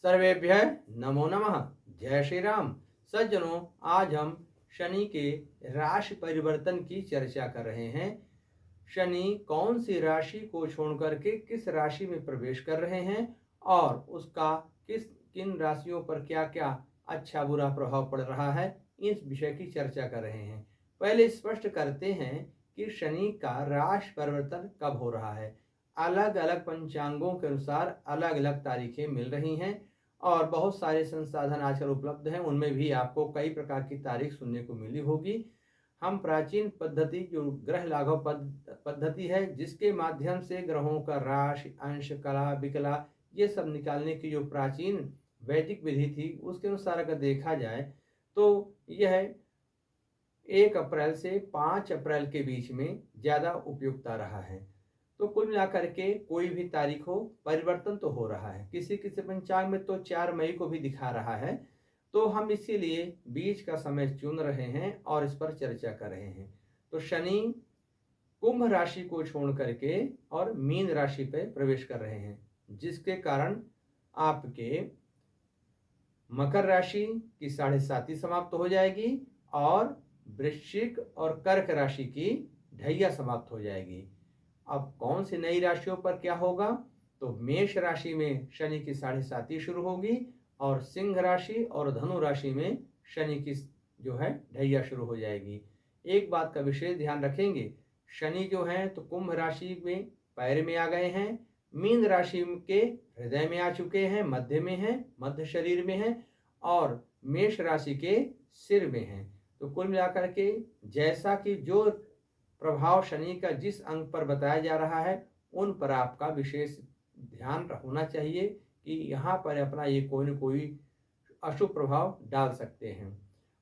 सर्वेभ्यः नमो नमः। जय श्री राम। सज्जनों, आज हम शनि के राशि परिवर्तन की चर्चा कर रहे हैं। शनि कौन सी राशि को छोड़कर के किस राशि में प्रवेश कर रहे हैं और उसका किन राशियों पर क्या क्या अच्छा बुरा प्रभाव पड़ रहा है, इस विषय की चर्चा कर रहे हैं। पहले स्पष्ट करते हैं कि शनि का राशि परिवर्तन कब हो रहा है। अलग अलग पंचांगों के अनुसार अलग अलग तारीखें मिल रही हैं और बहुत सारे संसाधन आजकल उपलब्ध हैं, उनमें भी आपको कई प्रकार की तारीख सुनने को मिली होगी। हम प्राचीन पद्धति जो ग्रह लाघव पद्धति है, जिसके माध्यम से ग्रहों का राशि, अंश, कला, विकला ये सब निकालने की जो प्राचीन वैदिक विधि थी, उसके अनुसार अगर देखा जाए तो यह 1 अप्रैल से 5 अप्रैल के बीच में ज़्यादा उपयुक्ता रहा है। तो कुल मिलाकर के कोई भी तारीख हो, परिवर्तन तो हो रहा है। किसी किसी पंचांग में तो 4 मई को भी दिखा रहा है। तो हम इसीलिए बीच का समय चुन रहे हैं और इस पर चर्चा कर रहे हैं। तो शनि कुंभ राशि को छोड़ करके और मीन राशि पर प्रवेश कर रहे हैं, जिसके कारण आपके मकर राशि की 7.5 समाप्त हो जाएगी और वृश्चिक और कर्क राशि की ढैया समाप्त हो जाएगी। अब कौन सी नई राशियों पर क्या होगा, तो मेष राशि में शनि की 7.5 शुरू होगी और सिंह राशि और धनु राशि में शनि की जो है ढैया शुरू हो जाएगी। एक बात का विशेष ध्यान रखेंगे, शनि जो है तो कुंभ राशि में पैर में आ गए हैं, मीन राशि के हृदय में आ चुके हैं, मध्य में हैं, मध्य शरीर में हैं और मेष राशि के सिर में हैं। तो कुल मिलाकर के जैसा कि जो प्रभाव शनि का जिस अंग पर बताया जा रहा है, उन पर आपका विशेष ध्यान होना चाहिए कि यहाँ पर अपना ये कोई न कोई अशुभ प्रभाव डाल सकते हैं।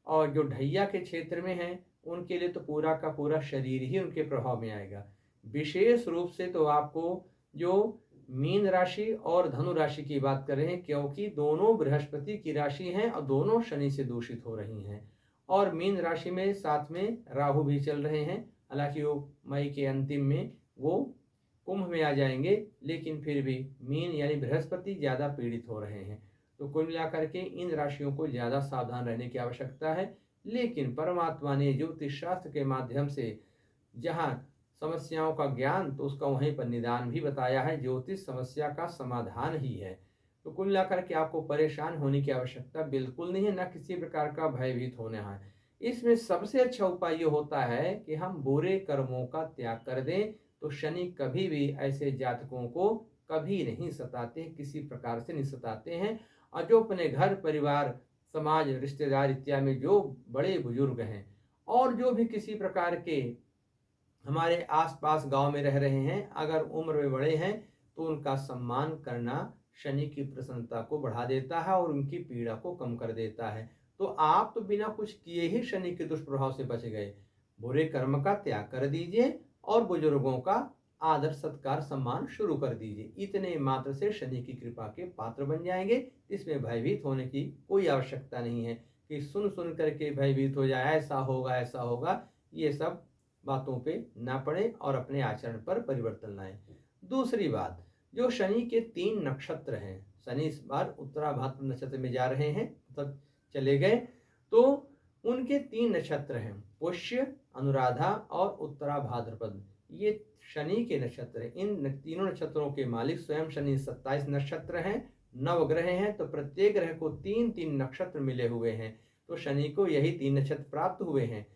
और जो ढैया के क्षेत्र में हैं, उनके लिए तो पूरा का पूरा शरीर ही उनके प्रभाव में आएगा। विशेष रूप से तो आपको जो मीन राशि और धनु राशि की बात कर रहे हैं, क्योंकि दोनों बृहस्पति की राशि हैं और दोनों शनि से दूषित हो रही हैं। और मीन राशि में साथ में राहु भी चल रहे हैं। हालांकि वो मई के अंतिम में वो कुंभ में आ जाएंगे, लेकिन फिर भी मीन यानी बृहस्पति ज़्यादा पीड़ित हो रहे हैं। तो कुल मिलाकर के इन राशियों को ज़्यादा सावधान रहने की आवश्यकता है। लेकिन परमात्मा ने ज्योतिष शास्त्र के माध्यम से जहाँ समस्याओं का ज्ञान तो उसका वहीं पर निदान भी बताया है। ज्योतिष समस्या का समाधान ही है। तो कुल मिलाकर के आपको परेशान होने की आवश्यकता बिल्कुल नहीं है, न किसी प्रकार का भयभीत होना है। इसमें सबसे अच्छा उपाय ये होता है कि हम बुरे कर्मों का त्याग कर दें। तो शनि कभी भी ऐसे जातकों को कभी नहीं सताते, किसी प्रकार से नहीं सताते हैं। और जो अपने घर परिवार समाज रिश्तेदार इत्यादि में जो बड़े बुजुर्ग हैं और जो भी किसी प्रकार के हमारे आसपास गांव में रह रहे हैं, अगर उम्र में बड़े हैं तो उनका सम्मान करना शनि की प्रसन्नता को बढ़ा देता है और उनकी पीड़ा को कम कर देता है। तो आप तो बिना कुछ किए ही शनि के दुष्प्रभाव से बच गए। बुरे कर्म का त्याग कर दीजिए और बुजुर्गों का आदर सत्कार सम्मान शुरू कर दीजिए। इतने मात्र से शनि की कृपा के पात्र बन जाएंगे। इसमें भयभीत होने की कोई आवश्यकता नहीं है कि सुन सुन करके भयभीत हो जाए, ऐसा होगा ऐसा होगा। ये सब बातों पे ना पड़े और अपने आचरण पर परिवर्तन लाएं। दूसरी बात, जो शनि के 3 नक्षत्र हैं, शनि इस बार उत्तराभाद्र नक्षत्र में जा रहे हैं, मतलब चले गए, तो उनके 3 नक्षत्र हैं, पुष्य, अनुराधा और उत्तराभाद्रपद। ये शनि के नक्षत्र हैं। इन तीनों नक्षत्रों के मालिक स्वयं शनि 27 नक्षत्र हैं, 9 ग्रह हैं, तो प्रत्येक ग्रह को 3-3 नक्षत्र मिले हुए हैं। तो शनि को यही 3 नक्षत्र प्राप्त हुए हैं।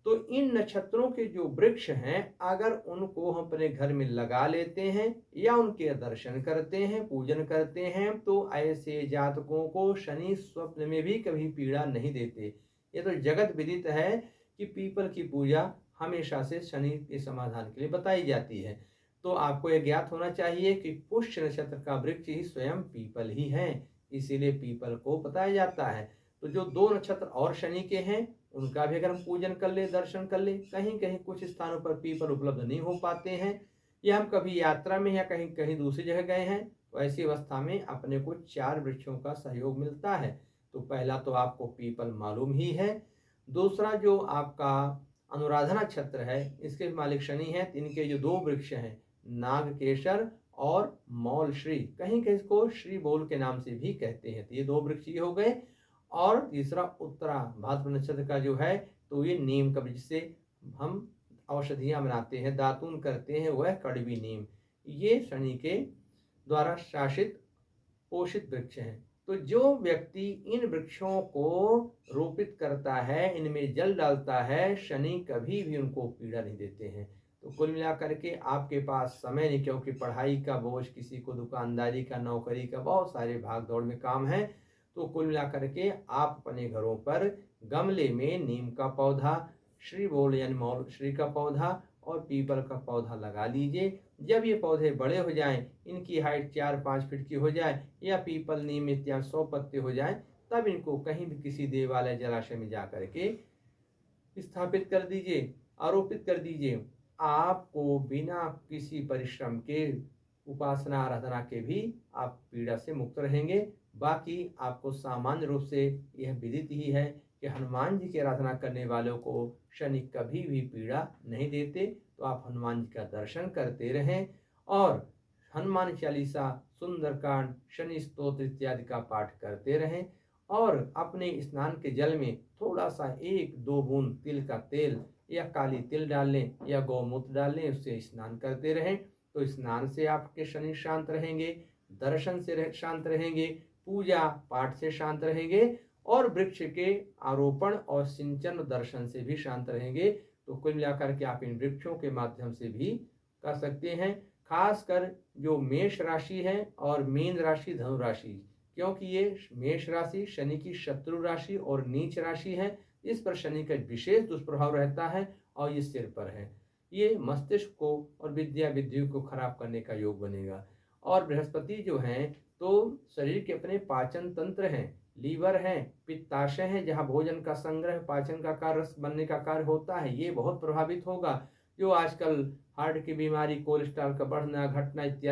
तो इन नक्षत्रों के जो वृक्ष हैं, अगर उनको हम अपने घर में लगा लेते हैं या उनके दर्शन करते हैं, पूजन करते हैं, तो ऐसे जातकों को शनि स्वप्न में भी कभी पीड़ा नहीं देते। ये तो जगत विदित है कि पीपल की पूजा हमेशा से शनि के समाधान के लिए बताई जाती है। तो आपको यह ज्ञात होना चाहिए कि पुष्य नक्षत्र का वृक्ष ही स्वयं पीपल ही है, इसीलिए पीपल को बताया जाता है। तो जो 2 नक्षत्र और शनि के हैं, उनका भी अगर हम पूजन कर ले, दर्शन कर ले, कहीं कहीं कुछ स्थानों पर पीपल उपलब्ध नहीं हो पाते हैं, या हम कभी यात्रा में या कहीं कहीं दूसरी जगह गए हैं, तो ऐसी अवस्था में अपने को 4 वृक्षों का सहयोग मिलता है। तो पहला तो आपको पीपल मालूम ही है। दूसरा जो आपका अनुराधा नक्षत्र है, इसके मालिक शनि है। इनके जो 2 वृक्ष हैं, नागकेशर और मौलश्री, कहीं कहीं इसको श्री बोल के नाम से भी कहते हैं। तो ये 2 वृक्ष ये हो गए। और तीसरा उत्तरा भाद्र नक्षत्र का जो है, तो ये नीम का, जिससे हम औषधियाँ बनाते हैं, दातून करते हैं, वह कड़वी नीम। ये शनि के द्वारा शासित पोषित वृक्ष हैं। तो जो व्यक्ति इन वृक्षों को रोपित करता है, इनमें जल डालता है, शनि कभी भी उनको पीड़ा नहीं देते हैं। तो कुल मिलाकर के आपके पास समय नहीं, क्योंकि पढ़ाई का बोझ, किसी को दुकानदारी का, नौकरी का, बहुत सारे भाग दौड़ में काम है। तो कुल मिलाकर के आप अपने घरों पर गमले में नीम का पौधा, श्री बोल यानी मौल श्री का पौधा और पीपल का पौधा लगा लीजिए। जब ये पौधे बड़े हो जाएं, इनकी हाइट 4-5 फीट की हो जाए, या पीपल नीम इत्यादि 100 पत्ते हो जाएं, तब इनको कहीं भी किसी देवालय जलाशय में जा करके स्थापित कर दीजिए, आरोपित कर दीजिए। आपको बिना किसी परिश्रम के, उपासना आराधना के भी आप पीड़ा से मुक्त रहेंगे। बाकी आपको सामान्य रूप से यह विदित ही है कि हनुमान जी की आराधना करने वालों को शनि कभी भी पीड़ा नहीं देते। तो आप हनुमान जी का दर्शन करते रहें और हनुमान चालीसा, सुंदरकांड, शनि स्तोत्र इत्यादि का पाठ करते रहें। और अपने स्नान के जल में थोड़ा सा 1-2 बूंद तिल का तेल या काली तिल डाल लें या गौमूत्र डाल लें, उससे स्नान करते रहें। तो स्नान से आपके शनि शांत रहेंगे, दर्शन से शांत रहेंगे, पूजा पाठ से शांत रहेंगे, और वृक्ष के आरोपण और सिंचन दर्शन से भी शांत रहेंगे। तो कुल मिलाकर के आप इन वृक्षों के माध्यम से भी कर सकते हैं। खासकर जो मेष राशि है और मीन राशि, धनु राशि, क्योंकि ये मेष राशि शनि की शत्रु राशि और नीच राशि है, इस पर शनि का विशेष दुष्प्रभाव रहता है और ये सिर पर है। ये मस्तिष्क को और विद्या बुद्धि को खराब करने का योग बनेगा। और बृहस्पति जो हैं, तो शरीर के अपने पाचन तंत्र हैं, लीवर हैं, पित्ताशय हैं, जहाँ भोजन का संग्रह, पाचन का कार्य बनने का कार्य होता है, ये बहुत प्रभावित होगा। जो आजकल हार्ट की बीमारी, कोलेस्ट्रॉल का बढ़ना घटना इत्यादि